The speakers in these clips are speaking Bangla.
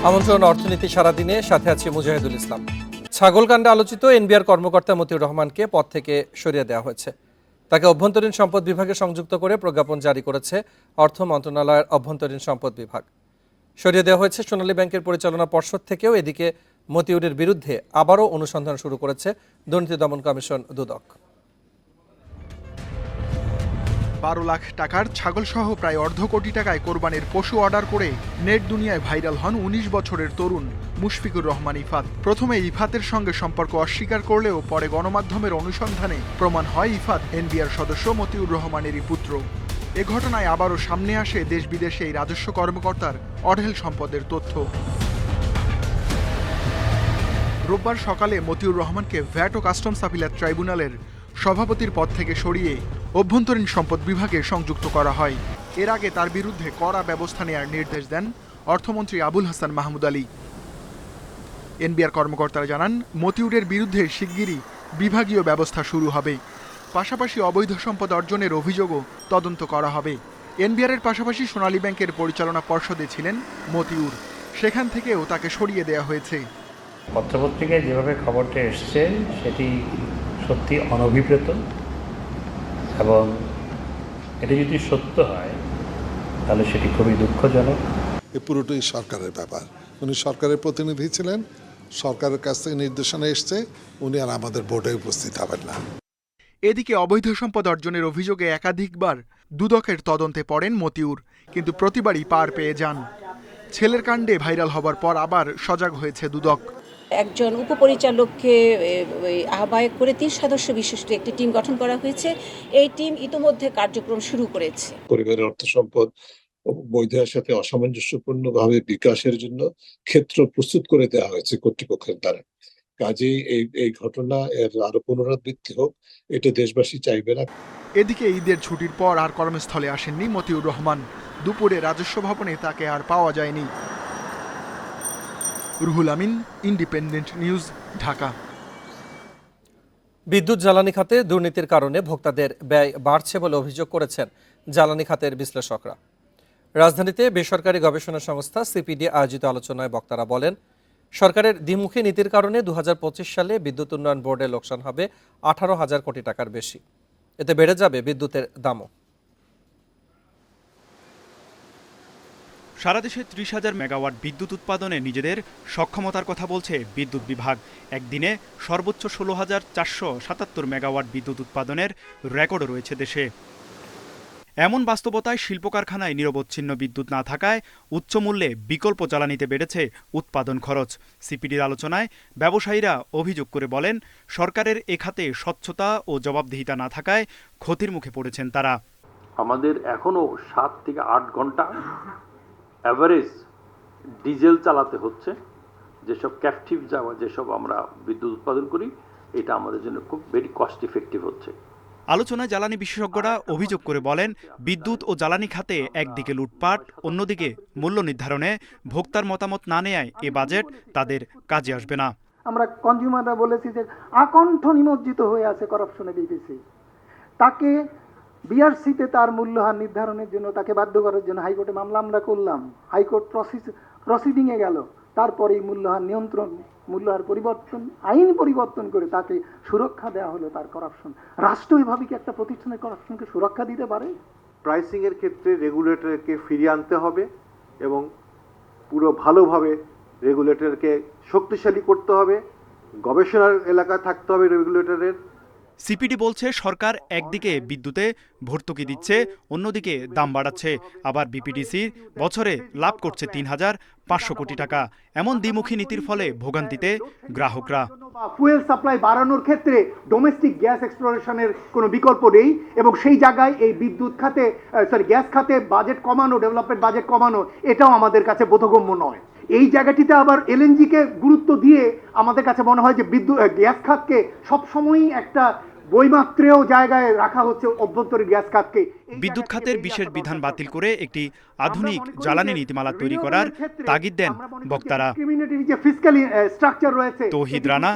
আমন্ত্রণ অর্থনীতি সারাদিনে, সাথে আছে মুজাহিদুল ইসলাম। ছাগলকাণ্ডে আলোচিত এনবিআর কর্মকর্তা মতিউর রহমানকে পদ থেকে সরিয়ে দেওয়া হয়েছে। তাকে অভ্যন্তরীণ সম্পদ বিভাগে সংযুক্ত করে প্রজ্ঞাপন জারি করেছে অর্থ মন্ত্রণালয়ের অভ্যন্তরীণ সম্পদ বিভাগ। সরিয়ে দেওয়া হয়েছে সোনালী ব্যাংকের পরিচালনা পর্ষদ থেকেও। এদিকে মতিউরের বিরুদ্ধে আবারও অনুসন্ধান শুরু করেছে দুর্নীতি দমন কমিশন দুদক। 12 লাখ টাকার ছাগলসহ প্রায় অর্ধ কোটি টাকায় কোরবানির পশু অর্ডার করে নেট দুনিয়ায় ভাইরাল হন 19 বছরের তরুণ মুশফিকুর রহমান ইফাত। প্রথমে ইফাতের সঙ্গে সম্পর্ক অস্বীকার করলেও পরে গণমাধ্যমের অনুসন্ধানে প্রমাণ হয় ইফাত এনবিআর সদস্য মতিউর রহমানেরই পুত্র। এ ঘটনায় আবারও সামনে আসে দেশ বিদেশে এই রাজস্ব কর্মকর্তার অঢেল সম্পদের তথ্য। রোববার সকালে মতিউর রহমানকে ভ্যাট ও কাস্টমস আপিলেট ট্রাইব্যুনালের সভাপতির পদ থেকে সরিয়ে অভ্যন্তরীণ সম্পদ বিভাগে সংযুক্ত করা হয়। এর আগে তার বিরুদ্ধে কড়া ব্যবস্থা নেওয়ার নির্দেশ দেন অর্থমন্ত্রী আবুল হাসান মাহমুদ আলী। এনবিআর কর্মকর্তারা জানান, মতিউরের বিরুদ্ধে শিগগিরই বিভাগীয় ব্যবস্থা শুরু হবে। পাশাপাশি অবৈধ সম্পদ অর্জনের অভিযোগও তদন্ত করা হবে। এনবিআরের পাশাপাশি সোনালী ব্যাংকের পরিচালনা পর্ষদে ছিলেন মতিউর, সেখান থেকেও তাকে সরিয়ে দেওয়া হয়েছে। পত্রপত্রিকায় যেভাবে খবরটা এসছে সেটি সত্যি অনভিপ্রেত, এবং এটি যদি সত্য হয় তাহলে সেটি খুবই দুঃখজনক। এ পুরোটাই সরকারের ব্যাপার। উনি সরকারের প্রতিনিধি ছিলেন, সরকারের কাছ থেকে নির্দেশনা এসছে, উনি আর আমাদের বোর্ডে উপস্থিত হবেন না। এদিকে অবৈধ সম্পদ অর্জনের অভিযোগে একাধিকবার দুদকের তদন্তে পড়েন মতিউর, কিন্তু প্রতিবারই পার পেয়ে যান। ছেলের কাণ্ডে ভাইরাল হবার পর আবার সজাগ হয়েছে দুদক। একজন উপপরিচালককে আহ্বায়ক করে 30 সদস্য বিশিষ্ট একটি টিম গঠন করা হয়েছে। এই টিম ইতোমধ্যে কার্যক্রম শুরু করেছে। পরিবারের অর্থ সম্পদ বৈধের সাথে অসামঞ্জস্যপূর্ণভাবে বিকাশের জন্য ক্ষেত্র প্রস্তুত করে দেওয়া হয়েছে কর্তৃপক্ষের দ্বারা। কাজেই এই ঘটনা এর আরো পুনরাবৃত্তি হোক, এটা দেশবাসী চাইবে না। এদিকে ঈদের ছুটির পর আর কর্মস্থলে আসেননি মতিউর রহমান। দুপুরে রাজস্ব ভবনে তাকে আর পাওয়া যায়নি। Ruhul Amin, independent news, Dhaka. বিদ্যুৎ জ্বালানি খাতে দুর্নীতির কারণে ভোক্তাদের ব্যয় বাড়ছে বলে অভিযোগ করেছেন জ্বালানি খাতের বিশ্লেষকরা। রাজধানীতে বেসরকারি গবেষণা সংস্থা সিপিডি আয়োজিত আলোচনায় বক্তারা বলেন, সরকারের দ্বিমুখী নীতির কারণে 2025 সালে বিদ্যুৎ উন্নয়ন বোর্ডের লোকসান হবে 18,000 কোটি টাকার বেশি। এতে বেড়ে যাবে বিদ্যুতের দামও। সারা দেশে 30,000 মেগাওয়াট বিদ্যুৎ উৎপাদনে নিজেদের সক্ষমতার কথা বলছে বিদ্যুৎ বিভাগ। একদিনে সর্বোচ্চ 16,477 মেগাওয়াট বিদ্যুৎ উৎপাদনের রেকর্ডও রয়েছে দেশে। এমন বাস্তবতায় শিল্প কারখানায় নিরবচ্ছিন্ন বিদ্যুৎ না থাকায় উচ্চ মূল্যে বিকল্প জ্বালানিতে বেড়েছে উৎপাদন খরচ। সিপিডির আলোচনায় ব্যবসায়ীরা অভিযোগ করে বলেন, সরকারের এ খাতে স্বচ্ছতা ও জবাবদিহিতা না থাকায় ক্ষতির মুখে পড়েছেন তারা। আমাদের এখনো 7 থেকে 8 ঘন্টা অ্যাভারেজ ডিজেল চালাতে হচ্ছে। যেসব ক্যাপটিভ যেসব আমরা বিদ্যুৎ উৎপাদন করি, এটা আমাদের জন্য খুব ভেরি কস্ট ইফেক্টিভ হচ্ছে। আলোচনায় জ্বালানি বিশেষজ্ঞরা অভিযোগ করে বলেন, বিদ্যুৎ ও জ্বালানি খাতে একদিকে লুটপাট, অন্যদিকে মূল্য নির্ধারণে ভোক্তার মতামত না নেয়ায় এ বাজেট তাদের কাজে আসবে না। আমরা কনজিউমাররা বলেছি যে আকণ্ঠ নিমজ্জিত হয়ে আছে করাপশনে বিপিসি। তাকে বিআরসিতে তার মূল্যহার নির্ধারণের জন্য তাকে বাধ্য করার জন্য হাইকোর্টে মামলা আমরা করলাম। হাইকোর্ট প্রসিডিংয়ে গেল। তারপরে মূল্যহার নিয়ন্ত্রণ, মূল্যহার পরিবর্তন, আইন পরিবর্তন করে তাকে সুরক্ষা দেওয়া হলো তার করাপশন। রাষ্ট্র এভাবে কি একটা প্রতিষ্ঠানের করাপশনকে সুরক্ষা দিতে পারে? প্রাইসিং এর ক্ষেত্রে রেগুলেটরকে ফিরিয়ে আনতে হবে এবং পুরো ভালোভাবে রেগুলেটরকে শক্তিশালী করতে হবে। গবেষণার এলাকা থাকতে হবে রেগুলেটরের। সিপিডি বলছে, সরকার একদিকে বিদ্যুতে ভর্তুকি দিচ্ছে, অন্যদিকে দাম বাড়াচ্ছে, আবার বিপিডিসি বছরে লাভ করছে 3,500 কোটি টাকা। এমন দ্বিমুখী নীতির ফলে ভোগান্তিতে গ্রাহকরা। ফুয়েল সাপ্লাই বাড়ানোর ক্ষেত্রে ডোমেস্টিক গ্যাস এক্সপ্লোরেশনের কোনো বিকল্প নেই, এবং সেই জায়গায় এই বিদ্যুৎ খাতে গ্যাস খাতে বাজেট কমানো, ডেভেলপমেন্ট বাজেট কমানো, এটাও আমাদের কাছে বোধগম্য নয়। এই জায়গাটিতে আবার এলএনজিকে গুরুত্ব দিয়ে আমাদের কাছে মনে হয় যে গ্যাস খাতকে সবসময়ই একটা বৈমাত্রেয় জায়গায় রাখা হচ্ছে অভ্যন্তরীণ গ্যাস খাতকে। বিদ্যুৎ খাতের বিশেষ বিধান বাতিল করে একটি আধুনিক জ্বালানি নীতিমালা তৈরি করার তাগিদ দেন বক্তারা। Touhid Rana,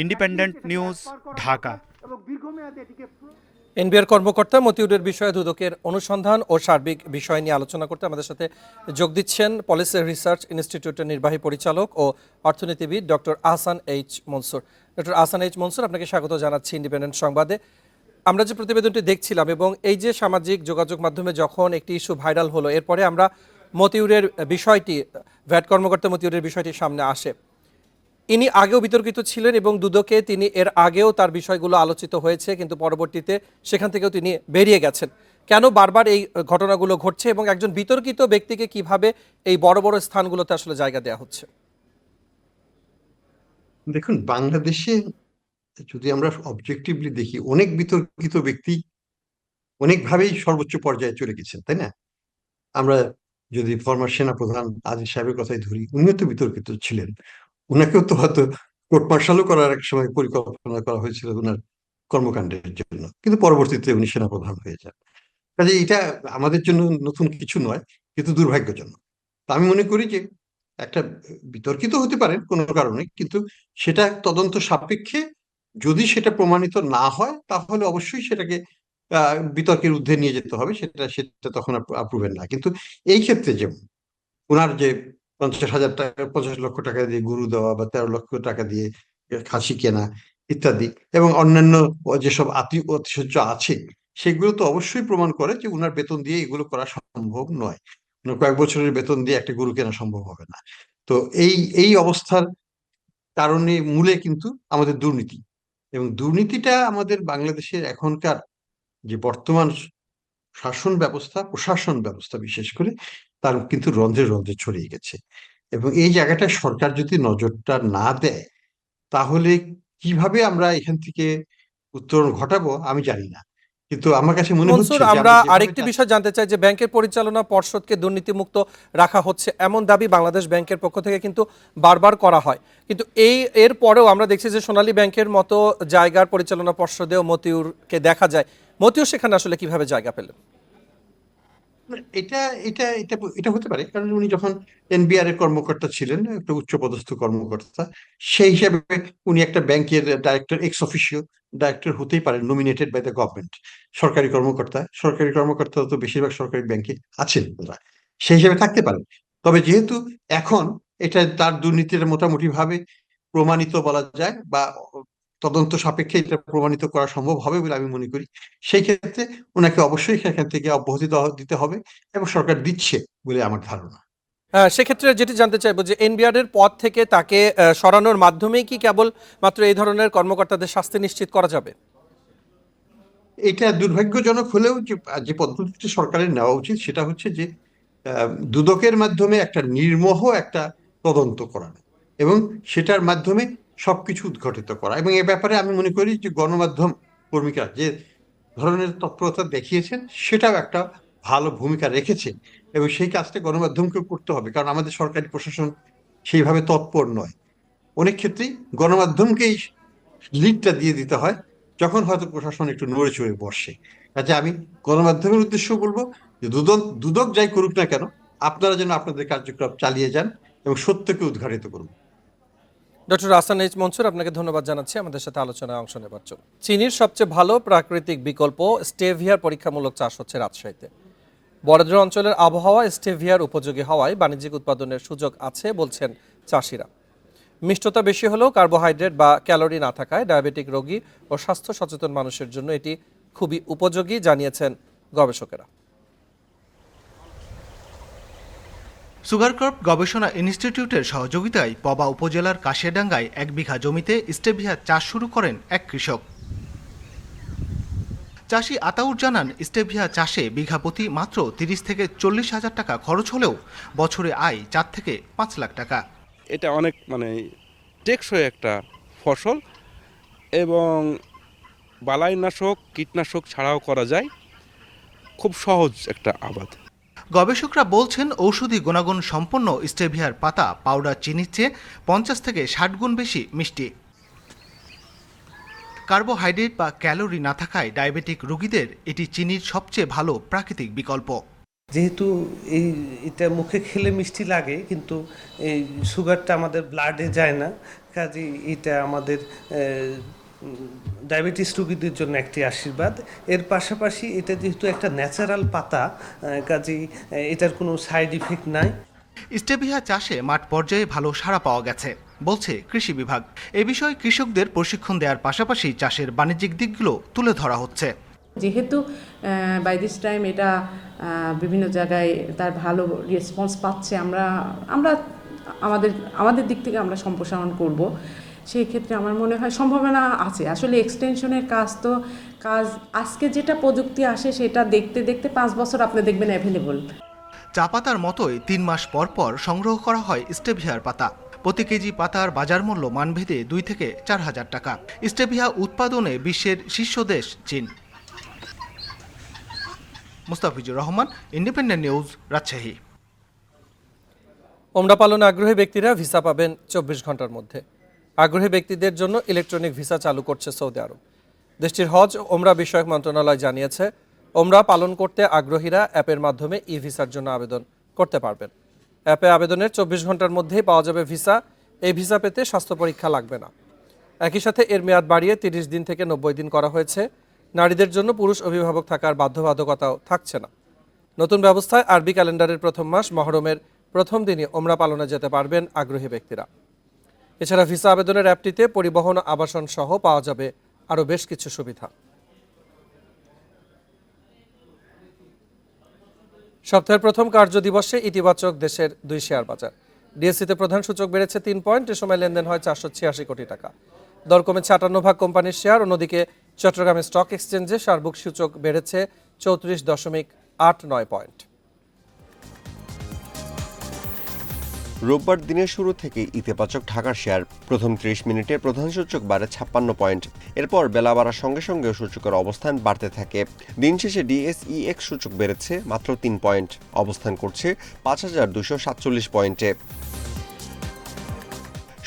independent news, Dhaka. NBR কর্মকর্তা মতিউরের বিষয়ে দুদকের অনুসন্ধান ও সার্বিক বিষয় নিয়ে আলোচনা করতে আমাদের সাথে যোগ দিচ্ছেন পলিসি রিসার্চ ইনস্টিটিউটের নির্বাহী পরিচালক ও অর্থনীতিবিদ doctor Ahsan H Mansur. Doctor Ahsan H Mansur, আপনাকে স্বাগত জানাচ্ছি ইন্ডিপেন্ডেন্ট সংবাদে। আমরা যে প্রতিবেদনটি দেখছিলাম এবং এই যে সামাজিক যোগাযোগ মাধ্যমে যখন একটি ইস্যু ভাইরাল হলো, এরপরে আমরা মতিউরের বিষয়টি, ভ্যাট কর্মকর্তা মতিউরের বিষয়টি সামনে আসে। ইনি আগেও বিতর্কিত ছিলেন এবং দুদকে তিনি এর আগেও তার বিষয়গুলো আলোচিত হয়েছে, কিন্তু পরবর্তীতে সেখান থেকেও তিনি বেরিয়ে গেছেন। কেন বারবার এই ঘটনাগুলো ঘটছে এবং একজন বিতর্কিত ব্যক্তিকে কিভাবে এই বড় বড় স্থানগুলোতে আসলে জায়গা দেওয়া হচ্ছে? দেখুন, বাংলাদেশে যদি আমরা অবজেক্টিভলি দেখি, অনেক বিতর্কিত ব্যক্তি অনেকভাবেই সর্বোচ্চ পর্যায়ে চলে গেছেন, তাই না? আমরা যদি ফরমার সেনাপ্রধান আজিজ সাহেবের কথাই ধরি, উনিও তো বিতর্কিত ছিলেন। উনাকেও তো হয়তো কোর্ট মার্শালও করার এক সময় পরিকল্পনা করা হয়েছিল ওনার কর্মকাণ্ডের জন্য, কিন্তু পরবর্তীতে উনি সেনাপ্রধান হয়ে যান। কাজে এটা আমাদের জন্য নতুন কিছু নয়, কিন্তু দুর্ভাগ্যজনক। তা আমি মনে করি যে একটা বিতর্কিত হতে পারেন কোনো কারণে, কিন্তু সেটা তদন্ত সাপেক্ষে যদি সেটা প্রমাণিত না হয় তাহলে অবশ্যই সেটাকে বিতর্কের ঊর্ধ্বে নিয়ে যেতে হবে, সেটা তখন অ্যাপ্রুভের না। কিন্তু এই ক্ষেত্রে যেমন ওনার যে 50,000 টাকা, 50 লক্ষ টাকা দিয়ে গরু দেওয়া বা 13 লক্ষ টাকা দিয়ে খাসি কেনা ইত্যাদি, এবং অন্যান্য যেসব আতিশয্য আছে, সেগুলো তো অবশ্যই প্রমাণ করে যে উনার বেতন দিয়ে এগুলো করা সম্ভব নয়। কয়েক বছরের বেতন দিয়ে একটা গরু কেনা সম্ভব হবে না। তো এই অবস্থার কারণে মূলে কিন্তু আমাদের দুর্নীতি, এবং দুর্নীতিটা আমাদের বাংলাদেশের এখনকার যে বর্তমান শাসন ব্যবস্থা, প্রশাসন ব্যবস্থা বিশেষ করে, তার কিন্তু রন্ধ্রে রন্ধ্রে ছড়িয়ে গেছে। এবং এই জায়গাটা সরকার যদি নজরটা না দেয়, তাহলে কিভাবে আমরা এখান থেকে উত্তরণ ঘটাবো আমি জানি না, কিন্তু আমার কাছে মনে হচ্ছে মনসুর, আমরা আরেকটি বিষয় জানতে চাই যে ব্যাংকের পরিচালনা পর্ষদকে দুর্নীতিমুক্ত রাখা হচ্ছে এমন দাবি বাংলাদেশ ব্যাংকের পক্ষ থেকে কিন্তু বারবার করা হয়, কিন্তু এর পরেও আমরা দেখছি যে সোনালী ব্যাংকের মতো জায়গার পরিচালনা পর্ষদেও মতিউরকে দেখা যায়। মতিউর সেখানে আসলে কিভাবে জায়গা পেলেন? এটা এটা এটা এটা হতে পারে, কারণ উনি যখন এনবিআর এর কর্মকর্তা ছিলেন, একটা উচ্চপদস্থ কর্মকর্তা, সেই হিসাবে উনি একটা ব্যাংকের ডাইরেক্টর, এক্স অফিসিও ডাইরেক্টর হতেই পারেন, নমিনেটেড বাই দ্য গভর্নমেন্ট। সরকারি কর্মকর্তা তো বেশিরভাগ সরকারি ব্যাংকে আছেন ওরা, সেই হিসাবে থাকতে পারেন। তবে যেহেতু এখন এটা তার দুর্নীতির মোটামুটি ভাবে প্রমাণিত বলা যায়, বা তদন্ত সাপেক্ষে এটা প্রমাণিত করা সম্ভব হবে বলে আমি মনে করি, সেই ক্ষেত্রে ওনাকে অবশ্যই সেখান থেকে অব্যাহতি দিতে হবে, এবং সরকার দিচ্ছে বলে আমার ধারণা। সেক্ষেত্রে যেটি জানতে চাইবো যে এনবিআর এর পদ থেকে তাকে সরানোর মাধ্যমেই কি কেবল মাত্র এই ধরনের কর্মকর্তাদের শাস্তি নিশ্চিত করা যাবে? এটা দুর্ভাগ্যজনক হলেও যে পদ্ধতিটি সরকারের নেওয়া উচিত সেটা হচ্ছে যে দুদকের মাধ্যমে একটা নির্মোহ একটা তদন্ত করানো, এবং সেটার মাধ্যমে সবকিছু উদ্ঘাটিত করা। এবং এ ব্যাপারে আমি মনে করি যে গণমাধ্যম কর্মীরা যে ধরনের তৎপরতা দেখিয়েছেন, সেটাও একটা ভালো ভূমিকা রেখেছে, এবং সেই কাজটা গণমাধ্যমকেও করতে হবে, কারণ আমাদের সরকারি প্রশাসন সেইভাবে তৎপর নয়। অনেক ক্ষেত্রেই গণমাধ্যমকেই লিডটা দিয়ে দিতে হয় যখন হয়তো প্রশাসন একটু নড়ে চড়ে বসে। কাজে আমি গণমাধ্যমের উদ্দেশ্য বলবো যে দুদক যাই করুক না কেন, আপনারা যেন আপনাদের কার্যক্রম চালিয়ে যান এবং সত্যকে উদ্ঘাটিত করুন। ডক্টর আহসান এইচ মনসুর, আপনাকে ধন্যবাদ জানাচ্ছি আমাদের সাথে আলোচনায় অংশ নেবার জন্য। চিনির সবচেয়ে ভালো প্রাকৃতিক বিকল্প স্টেভিয়ার পরীক্ষামূলক চাষ হচ্ছে রাজশাহীতে। বরেন্দ্র অঞ্চলের আবহাওয়া স্টেভিয়ার উপযোগী হওয়ায় বাণিজ্যিক উৎপাদনের সুযোগ আছে বলছেন চাষিরা। মিষ্টতা বেশি হলেও কার্বোহাইড্রেট বা ক্যালোরি না থাকায় ডায়াবেটিক রোগী ও স্বাস্থ্য সচেতন মানুষের জন্য এটি খুবই উপযোগী জানিয়েছেন গবেষকেরা। সুগারকর্প গবেষণা ইনস্টিটিউটের সহযোগিতায় পবা উপজেলার কাশিয়াডাঙ্গায় 1 বিঘা জমিতে স্টেভিয়া চাষ শুরু করেন এক কৃষক। চাষি আতাউর জানান, স্টেভিয়া চাষে বিঘা প্রতি মাত্র 30 থেকে 40 হাজার টাকা খরচ হলেও বছরে আয় 4 থেকে 5 লাখ টাকা। এটা অনেক টেকসই একটা ফসল, এবং বালাইনাশক কীটনাশক ছাড়াও করা যায়, খুব সহজ একটা আবাদ। গবেষকরা বলছেন, ঔষধি গুণাগুণ সম্পন্ন স্টেভিয়ার পাতা পাউডার চিনির চেয়ে 50 থেকে 60 গুণ বেশি মিষ্টি। কার্বোহাইড্রেট বা ক্যালোরি না থাকায় ডায়াবেটিক রোগীদের এটি চিনির সবচেয়ে ভালো প্রাকৃতিক বিকল্প। যেহেতু এটা মুখে খেলে মিষ্টি লাগে, কিন্তু এই সুগারটা আমাদের ব্লাডে যায় না, কাজে এটা আমাদের ডায়াবেটিস রোগীদের জন্য একটি আশীর্বাদ। এর পাশাপাশি এটা যেহেতু একটা ন্যাচারাল পাতা, কাজেই এটার কোনো সাইড ইফেক্ট নাই। স্টেভিয়া চাষে মাঠ পর্যায়ে ভালো সাড়া পাওয়া গেছে বলছে কৃষি বিভাগ। এ বিষয়ে কৃষকদের প্রশিক্ষণ দেওয়ার পাশাপাশি চাষের বাণিজ্যিক দিকগুলো তুলে ধরা হচ্ছে। যেহেতু বাই দিস টাইম এটা বিভিন্ন জায়গায় তার ভালো রেসপন্স পাচ্ছে, আমরা আমাদের দিক থেকে আমরা সম্প্রসারণ করব। সেই ক্ষেত্রে আমার মনে হয় সম্ভাবনা আছে। আসলে এক্সটেনশনের কাজ আজকে যেটা প্রযুক্তি আসে সেটা দেখতে দেখতে 5 বছর আপনি দেখবেন অ্যাভেলেবল। চা পাতার মতোই 3 মাস পর পর সংগ্রহ করা হয় স্টেভিয়ার পাতা। প্রতি কেজি পাতার বাজার মূল্য মানভেদে 2 থেকে 4 হাজার টাকা। স্টেভিয়া উৎপাদনে বিশ্বের শীর্ষ দেশ চীন। Mustafizur Rahman, independent news, Rajshahi. ওমরা পালনে আগ্রহী ব্যক্তিরা ভিসা পাবেন 24 ঘন্টার মধ্যে। আগ্রহী ব্যক্তিদের জন্য ইলেকট্রনিক ভিসা চালু করছে সৌদি আরব। দেশটির হজ ওমরা বিষয়ক মন্ত্রণালয় জানিয়েছে, ওমরা পালন করতে আগ্রহীরা অ্যাপের মাধ্যমে ই ভিসার জন্য আবেদন করতে পারবেন। অ্যাপে আবেদনের 24 ঘন্টার মধ্যেই পাওয়া যাবে ভিসা। এই ভিসা পেতে স্বাস্থ্য পরীক্ষা লাগবে না। একই সাথে এর মেয়াদ বাড়িয়ে 30 দিন থেকে 90 দিন করা হয়েছে। নারীদের জন্য পুরুষ অভিভাবক থাকার বাধ্যবাধকতাও থাকছে না। নতুন ব্যবস্থায় আরবি ক্যালেন্ডারের প্রথম মাস মহরমের প্রথম দিনই ওমরা পালনে যেতে পারবেন আগ্রহী ব্যক্তিরা। এছাড়া ভিসা আবেদনের অ্যাপটিতে পরিবহন, আবাসন সহ পাওয়া যাবে আরও বেশ কিছু সুবিধা। সপ্তাহের প্রথম কার্য দিবসে ইতিবাচক দেশের 2 শেয়ার বাজার। ডিএসসিতে প্রধান সূচক বেড়েছে 3 পয়েন্ট। এ সময় লেনদেন হয় 486 কোটি টাকা। দর কমেছে 58 ভাগ কোম্পানির শেয়ার। অন্যদিকে চট্টগ্রামের স্টক এক্সচেঞ্জে সার্বিক সূচক বেড়েছে 34.89 পয়েন্ট। রোববার দিনের শুরু থেকে ইতিবাচক ঢাকার শেয়ার। প্রথম 30 মিনিটে প্রধান সূচক বাড়ে 56 পয়েন্ট। এরপর বেলা বাড়ার সঙ্গে সঙ্গে সূচকের অবস্থান বাড়তে থাকে। দিন শেষে ডিএসইএক্স সূচক বেড়েছে মাত্র 3 পয়েন্ট, অবস্থান করছে 5247 পয়েন্টে।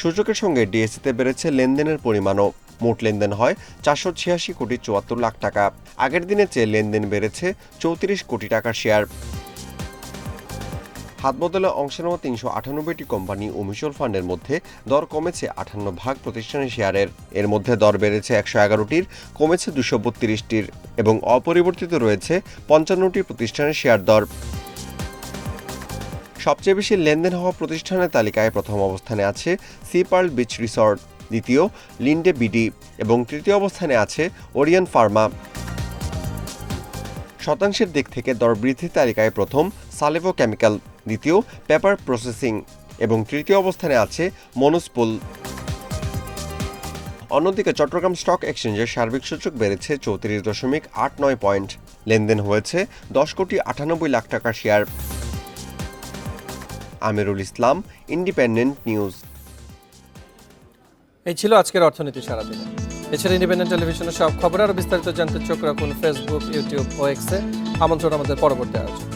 সূচকের সঙ্গে ডিএসসিতে বেড়েছে লেনদেনের পরিমাণও। মোট লেনদেন হয় 486 কোটি 74 লাখ টাকা। আগের দিনের চেয়ে লেনদেন বেড়েছে 34 কোটি টাকার শেয়ার। হাত বদলে অংশে নেওয়া 398টি কোম্পানি ও মিউচুয়াল ফান্ডের মধ্যে দর কমেছে 58 ভাগ প্রতিষ্ঠানের শেয়ারের। এর মধ্যে দর বেড়েছে 111টির, কমেছে 232টির এবং অপরিবর্তিত রয়েছে 55টি প্রতিষ্ঠানের শেয়ার দর। সবচেয়ে বেশি লেনদেন হওয়া প্রতিষ্ঠানের তালিকায় প্রথম অবস্থানে আছে সি পার্ল বিচ রিসর্ট, দ্বিতীয় লিন্ডে বিডি এবং তৃতীয় অবস্থানে আছে ওরিয়ন ফার্মা। শতাংশের দিক থেকে দর বৃদ্ধির তালিকায় প্রথম সালেভো কেমিক্যাল, দ্বিতীয় পেপার প্রসেসিং এবং তৃতীয় অবস্থানে আছে মনোস্পুল। অন্যদিকে চট্টগ্রাম স্টক এক্সচেঞ্জের সার্বিক সূচক বেড়েছে 34.89 পয়েন্ট। লেনদেন হয়েছে 10 কোটি 98 লাখ টাকার share. Amirul Islam, independent news. এই ছিল আজকের অর্থনীতি সারাদিনে। এছাড়া ইন্ডিপেন্ডেন্ট টেলিভিশনের সব খবর আরও বিস্তারিত জানতে চোখ রাখুন ফেসবুক, ইউটিউব ও এক্সে। আমন্ত্রণ আমাদের পরবর্তী আয়োজন।